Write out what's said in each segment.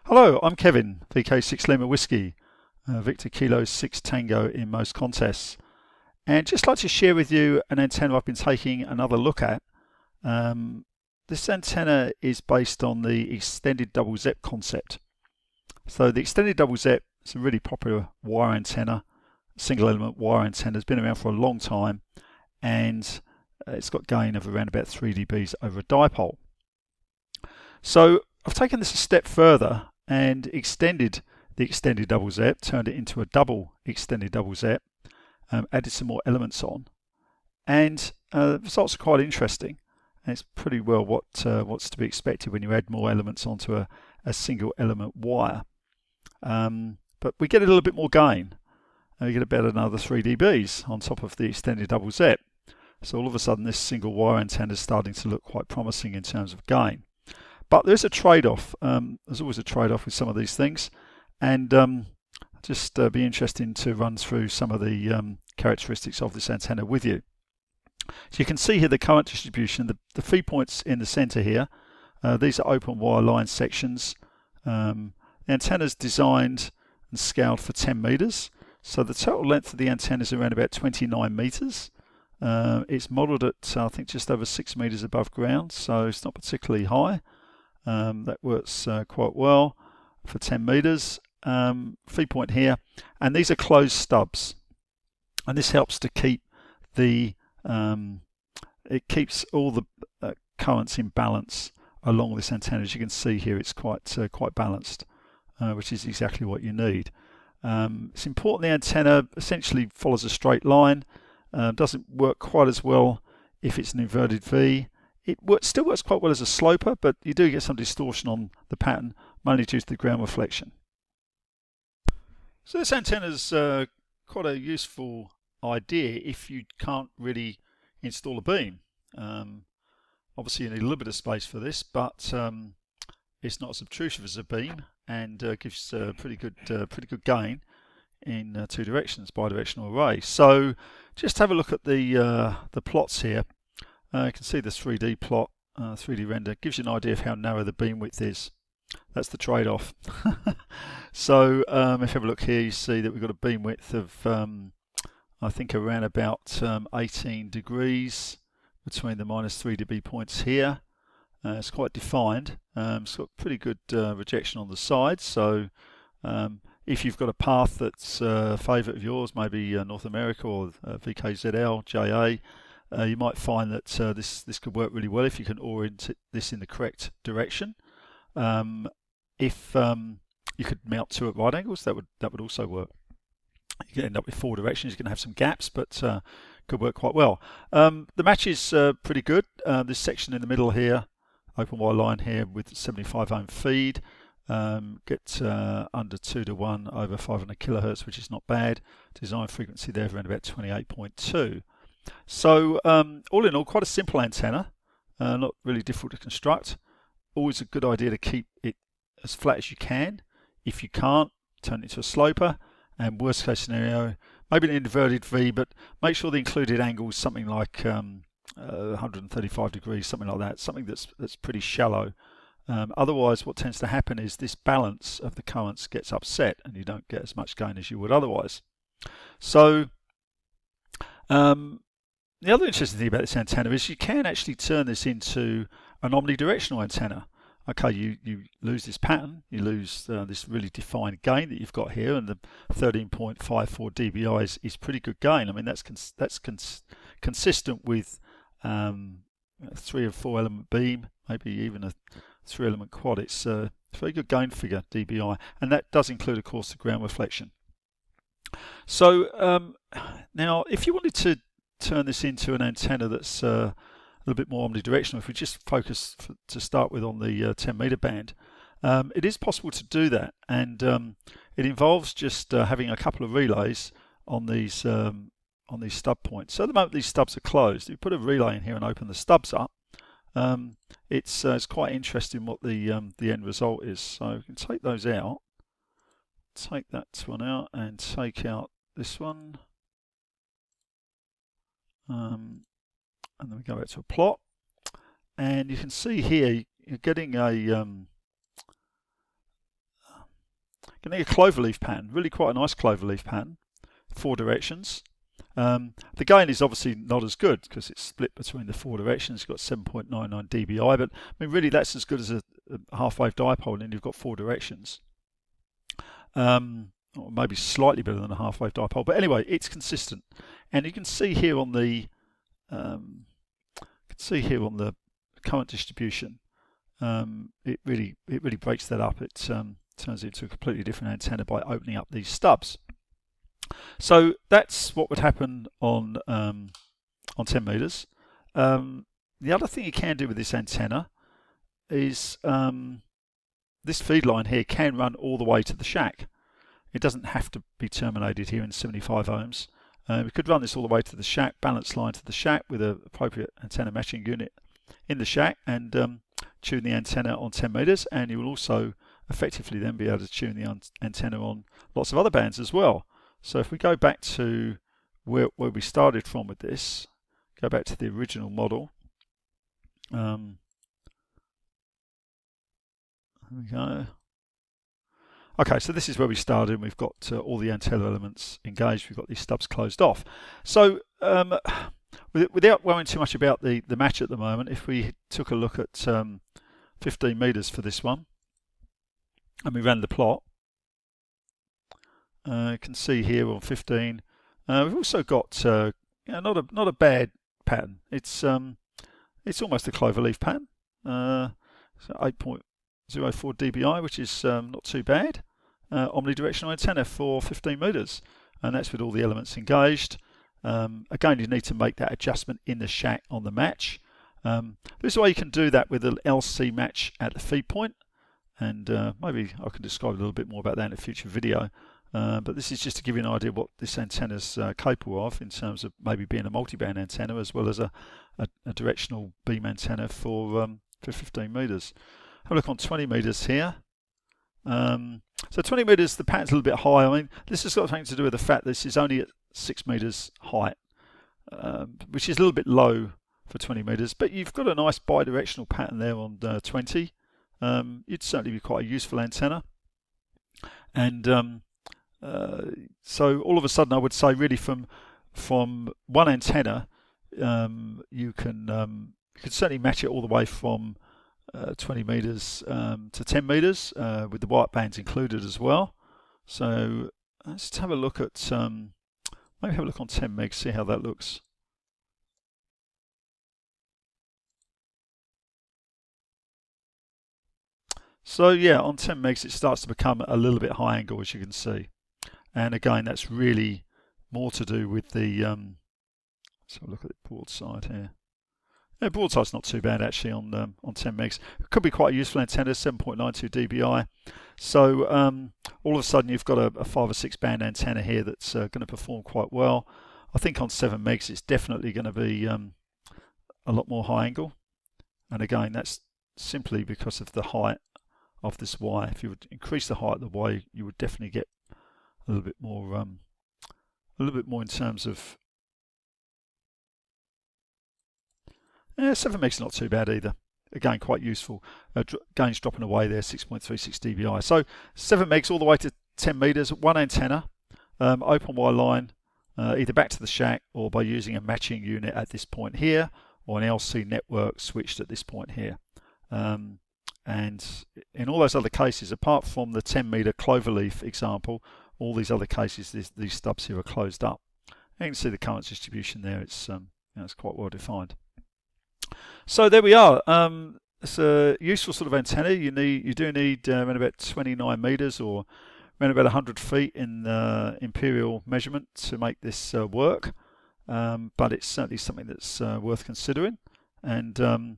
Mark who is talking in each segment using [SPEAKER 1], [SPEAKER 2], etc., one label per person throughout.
[SPEAKER 1] Hello, I'm Kevin, VK6 Lima Whiskey, Victor Kilo 6 Tango in most contests. And just like to share with you an antenna I've been taking another look at. This antenna is based on the extended double ZEP concept. So the extended double ZEP is a really popular wire antenna, single element wire antenna. It's been around for a long time, and it's got gain of around about 3 dBs over a dipole. So I've taken this a step further and extended the extended double ZEP, turned it into a double extended double ZEP, added some more elements on, and the results are quite interesting. And it's pretty well what's to be expected when you add more elements onto a single element wire. But we get a little bit more gain. We get about another 3 dBs on top of the extended double ZEP. So all of a sudden this single wire antenna is starting to look quite promising in terms of gain. But there's a trade-off. There's always a trade-off with some of these things, and just be interesting to run through some of the characteristics of this antenna with you. So you can see here the current distribution, the feed points in the center here. These are open wire line sections. The antenna is designed and scaled for 10 meters. So the total length of the antenna is around about 29 meters. It's modeled at, I think, just over 6 meters above ground, so it's not particularly high. That works quite well for 10 meters. Feed point here, and these are closed stubs, and this helps to keep the it keeps all the currents in balance along this antenna. As you can see here, it's quite balanced, which is exactly what you need. It's important the antenna essentially follows a straight line. Doesn't work quite as well if it's an inverted V. It still works quite well as a sloper, but you do get some distortion on the pattern, mainly due to the ground reflection. So this antenna is quite a useful idea if you can't really install a beam. Obviously you need a little bit of space for this, but it's not as obtrusive as a beam, and gives pretty good gain in 2 directions, bi-directional array. So just have a look at the plots here. You can see the 3D plot, 3D render, gives you an idea of how narrow the beam width is. That's the trade-off. So if you have a look here, you see that we've got a beam width of I think around about 18 degrees between the minus 3 dB points here. It's quite defined. It's got pretty good rejection on the sides, so if you've got a path that's a favourite of yours, maybe North America or VKZL, JA, you might find that this could work really well if you can orient this in the correct direction. If you could mount 2 at right angles, that would also work. You can end up with 4 directions. You can have some gaps, but could work quite well. The match is pretty good. This section in the middle here, open wire line here with 75 ohm feed, get under 2 to 1 over 500 kilohertz, which is not bad. Design frequency there around about 28.2. So all in all, quite a simple antenna, not really difficult to construct. Always a good idea to keep it as flat as you can. If you can't, turn it into a sloper, and worst case scenario, maybe an inverted V, but make sure the included angle is something like 135 degrees, something like that, something that's pretty shallow. Otherwise, what tends to happen is this balance of the currents gets upset, and you don't get as much gain as you would otherwise. So the other interesting thing about this antenna is you can actually turn this into an omnidirectional antenna. Okay, you lose this pattern, you lose this really defined gain that you've got here, and the 13.54 dBi is pretty good gain. I mean, that's consistent with a 3 or 4 element beam, maybe even a 3 element quad. It's a very good gain figure, dBi, and that does include, of course, the ground reflection. So now, if you wanted to turn this into an antenna that's a little bit more omnidirectional, if we just focus to start with on the 10 meter band, it is possible to do that, and it involves just having a couple of relays on these stub points. So at the moment these stubs are closed. If you put a relay in here and open the stubs up, it's quite interesting what the end result is. So we can take those out, take that one out, and take out this one. And then we go back to a plot, and you can see here you're getting a Getting a cloverleaf pattern, really quite a nice cloverleaf pattern, 4 directions. The gain is obviously not as good because it's split between the 4 directions. You've got 7.99 dBi, but I mean really that's as good as a half-wave dipole, and then you've got 4 directions. Or maybe slightly better than a half-wave dipole, but anyway, it's consistent. And you can see here on the current distribution, it really breaks that up. It turns into a completely different antenna by opening up these stubs. So that's what would happen on 10 meters. The other thing you can do with this antenna is this feed line here can run all the way to the shack. It doesn't have to be terminated here in 75 ohms. We could run this all the way to the shack, balance line to the shack with an appropriate antenna matching unit in the shack, and tune the antenna on 10 meters, and you will also effectively then be able to tune the antenna on lots of other bands as well. So if we go back to where we started from with this, go back to the original model. There we go. Okay, so this is where we started. We've got all the antenna elements engaged. We've got these stubs closed off. So without worrying too much about the match at the moment, if we took a look at 15 meters for this one, and we ran the plot, you can see here on 15, we've also got not a bad pattern. It's almost a cloverleaf pattern. So 8.04 dBi, which is not too bad. Omnidirectional antenna for 15 meters, and that's with all the elements engaged. Again, you need to make that adjustment in the shack on the match. This way you can do that with an LC match at the feed point, and maybe I can describe a little bit more about that in a future video. But this is just to give you an idea of what this antenna is capable of in terms of maybe being a multiband antenna as well as a directional beam antenna for 15 meters. Have a look on 20 meters here. So 20 meters, the pattern's a little bit high. I mean, this has got something to do with the fact this is only at 6 meters height, which is a little bit low for 20 meters, but you've got a nice bi-directional pattern there on 20. It'd certainly be quite a useful antenna. And so all of a sudden I would say really from one antenna, you can certainly match it all the way from 20 meters to 10 meters with the white bands included as well. So let's have a look at maybe have a look on 10 megs, see how that looks. So yeah, on 10 megs it starts to become a little bit high angle, as you can see. And again, that's really more to do with the let's have a look at the broadside here. Yeah, broadside's not too bad actually on 10 megs. It could be quite a useful antenna, 7.92 dBi. So all of a sudden you've got a 5 or 6 band antenna here that's going to perform quite well. I think on 7 megs it's definitely going to be a lot more high angle. And again, that's simply because of the height of this Y. If you would increase the height of the Y, you would definitely get a little bit more in terms of 7 megs is not too bad either. Again, quite useful. Gains dropping away there, 6.36 dBi. So 7 megs all the way to 10 meters, one antenna, open wire line, either back to the shack or by using a matching unit at this point here, or an LC network switched at this point here. And in all those other cases, apart from the 10 meter cloverleaf example, all these other cases, these stubs here are closed up. And you can see the current distribution there. It's it's quite well defined. So there we are. It's a useful sort of antenna. You do need around about 29 meters or around about 100 feet in imperial measurement to make this work. But it's certainly something that's worth considering. And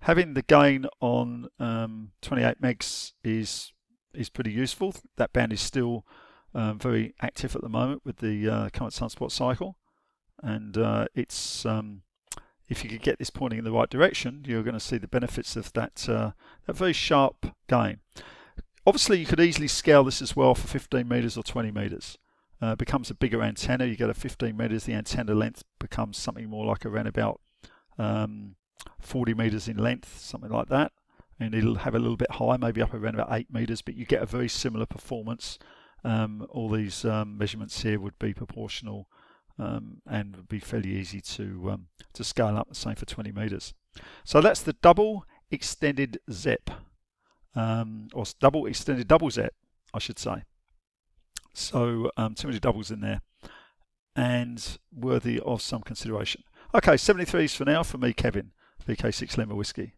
[SPEAKER 1] having the gain on 28 megs is pretty useful. That band is still very active at the moment with the current sunspot cycle, and it's if you could get this pointing in the right direction, you're going to see the benefits of that very sharp gain. Obviously, you could easily scale this as well for 15 meters or 20 meters. It becomes a bigger antenna. You go to 15 meters, the antenna length becomes something more like around about 40 meters in length, something like that. and it'll have a little bit higher, maybe up around about 8 meters, but you get a very similar performance. All these measurements here would be proportional and would be fairly easy to scale up, the same for 20 meters. So that's the double extended ZEP, or double extended double ZEP, I should say. So too many doubles in there, and worthy of some consideration. Okay, 73s for now for me, Kevin, VK6 Lima Whiskey.